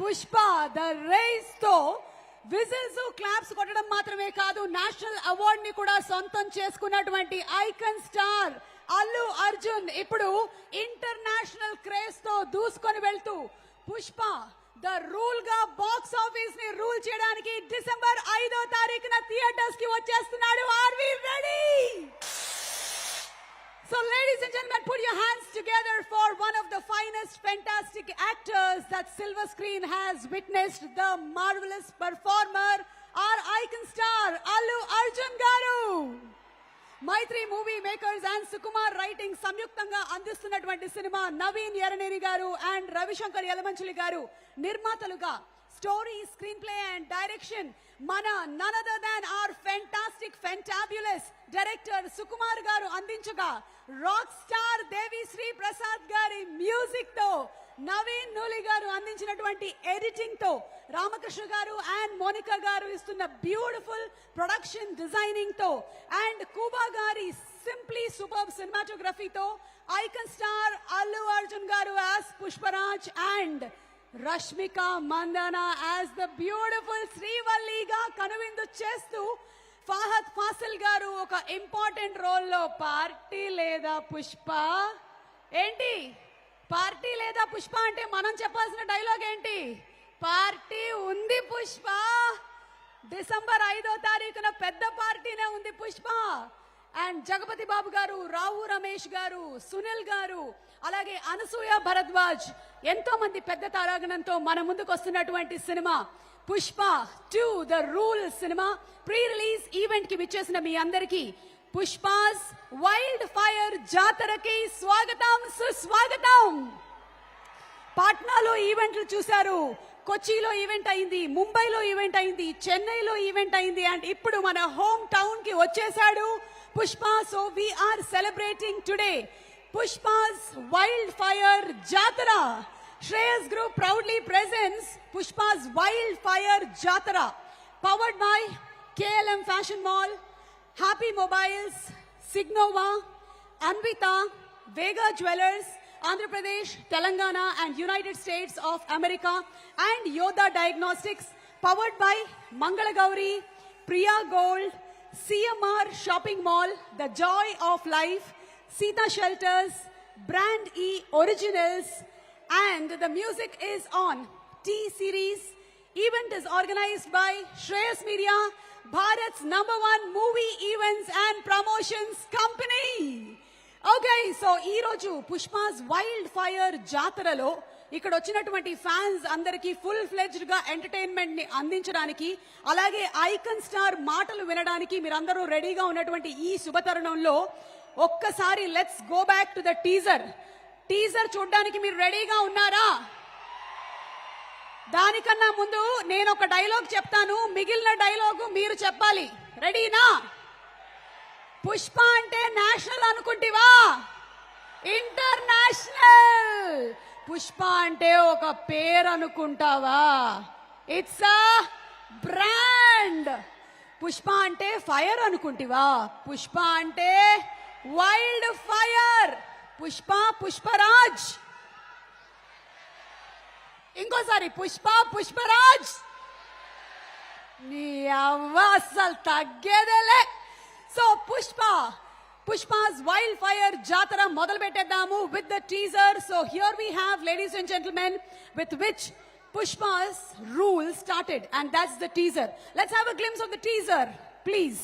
Pushpa the race తో whistles claps కొట్టడం మాత్రమే కాదు, నేషనల్ అవార్డ్ ని కూడా సొంతం చేసుకున్నటువంటి ఐకన్ స్టార్ అల్లు అర్జున్ ఇప్పుడు ఇంటర్నేషనల్ క్రేజ్ తో దూసుకొని వెళ్తూ పుష్ప ద రూల్ గా బాక్స్ ఆఫీస్ ని రూల్ చేయడానికి డిసెంబర్ 5వ తారీఖున థియేటర్స్ కి వచ్చేస్తున్నాడు. Are we ready? So ladies and gentlemen, put your hands together for one of the finest fantastic actors that silver screen has witnessed, the marvelous performer, our icon star Allu Arjun garu. Mythri movie makers and Sukumar writing సంయుక్తంగా అందిస్తున్నటువంటి cinema Naveen ఎరనేరి గారు and Ravishankar Yalamanchili garu నిర్మాతలుగా story, screenplay and direction మన none other than our fantastic fantabulous director Sukumar garu అందించగా, rock star Devi Sri Prasad గారి music తో, నవీన్ నూలి గారు అందించినటువంటి ఎడిటింగ్ తో, రామకృష్ణ గారు అండ్ మోనికా గారు ఇస్తున్న బ్యూటిఫుల్ ప్రొడక్షన్ డిజైనింగ్ తో, అండ్ కూబా గారి సింప్లీ సూపర్బ్ సినిమాటోగ్రఫీతో icon star Allu Arjun garu as Pushparaj and Rashmika Mandanna as the beautiful శ్రీవల్లిగా కనువిందు చేస్తూ, ఫహద్ ఫాసిల్ గారు ఒక ఇంపార్టెంట్ రోల్ లో పార్టీ లేదా పుష్ప ఏంటి, పార్టీ లేదా పుష్ప అంటే మనం చెప్పాల్సిన డైలాగ్ ఏంటి? పార్టీ ఉంది పుష్ప. డిసెంబర్ 5వ తారీఖున పెద్ద పార్టీనే ఉంది పుష్ప. అండ్ జగపతి బాబు గారు, రావు రమేష్ గారు, సునీల్ గారు, అలాగే అనసూయ భరద్వాజ్, ఎంతో మంది పెద్ద తారాగణంతో మన ముందుకు వస్తున్నటువంటి cinema Pushpa 2 the rule cinema pre release event కి విచ్చేసిన మీ అందరికీ పుష్పాస్ వైల్డ్ ఫైర్ జాతరకి స్వాగతం, సుస్వాగతం. పాట్నాలో ఈవెంట్లు చూశారు, కొచ్చిలో ఈవెంట్ అయింది, ముంబైలో ఈవెంట్ అయింది, చెన్నైలో ఈవెంట్ అయింది, అండ్ ఇప్పుడు మన హోమ్ టౌన్ కి వచ్చేసాడు Pushpa. So we are celebrating today Pushpa's wild fire jatara. Shreyas Group proudly presents Pushpa's Wildfire Jatara, powered by KLM Fashion Mall, Happy Mobiles, Signova, Anvita, Vega Jewelers, Andhra Pradesh, Telangana and United States of America, and Yoda Diagnostics, powered by Mangalagauri, Priya Gold, CMR Shopping Mall, The Joy of Life, Sita Shelters, Brand E Originals, and the music is on. T-Series event is organized by Shreyas Media, Bharat's #1 movie events and promotions company. Okay, so ee roju Pushpa's Wildfire Jataralo ఇక్కడ వచ్చినటువంటి fans అందరికీ full fledged గా entertainment ని అందించడానికి, అలాగే icon star మాటలు వినడానికి మీరందరూ రెడీగా ఉన్నటువంటి ఈ శుభతరుణంలో ఒక్కసారి let's go back to the teaser. Teaser చూడడానికి మీరు రెడీగా ఉన్నారా? దానికన్నా ముందు నేను ఒక డైలాగ్ చెప్తాను, మిగిలిన డైలాగు మీరు చెప్పాలి. రెడీనా? పుష్ప అంటే నేషనల్ అనుకుంటివా? ఇంటర్నేషనల్. పుష్ప అంటే ఒక పేరు అనుకుంటావా? It's a brand. పుష్ప అంటే ఫైర్ అనుకుంటివా? పుష్ప అంటే వైల్డ్ ఫైర్. పుష్ప పుష్పరాజ్. ఇంకోసారి పుష్ప పుష్పరాజ్. నీ అవ్వ అస్సలు తగ్గేదేలే. సో పుష్పా's Wildfire Jatara మొదలు పెట్టేద్దాము with the teaser. So here we have, ladies and gentlemen, with which Pushpa's rule started, and that's the teaser. Let's have a glimpse of the teaser, please.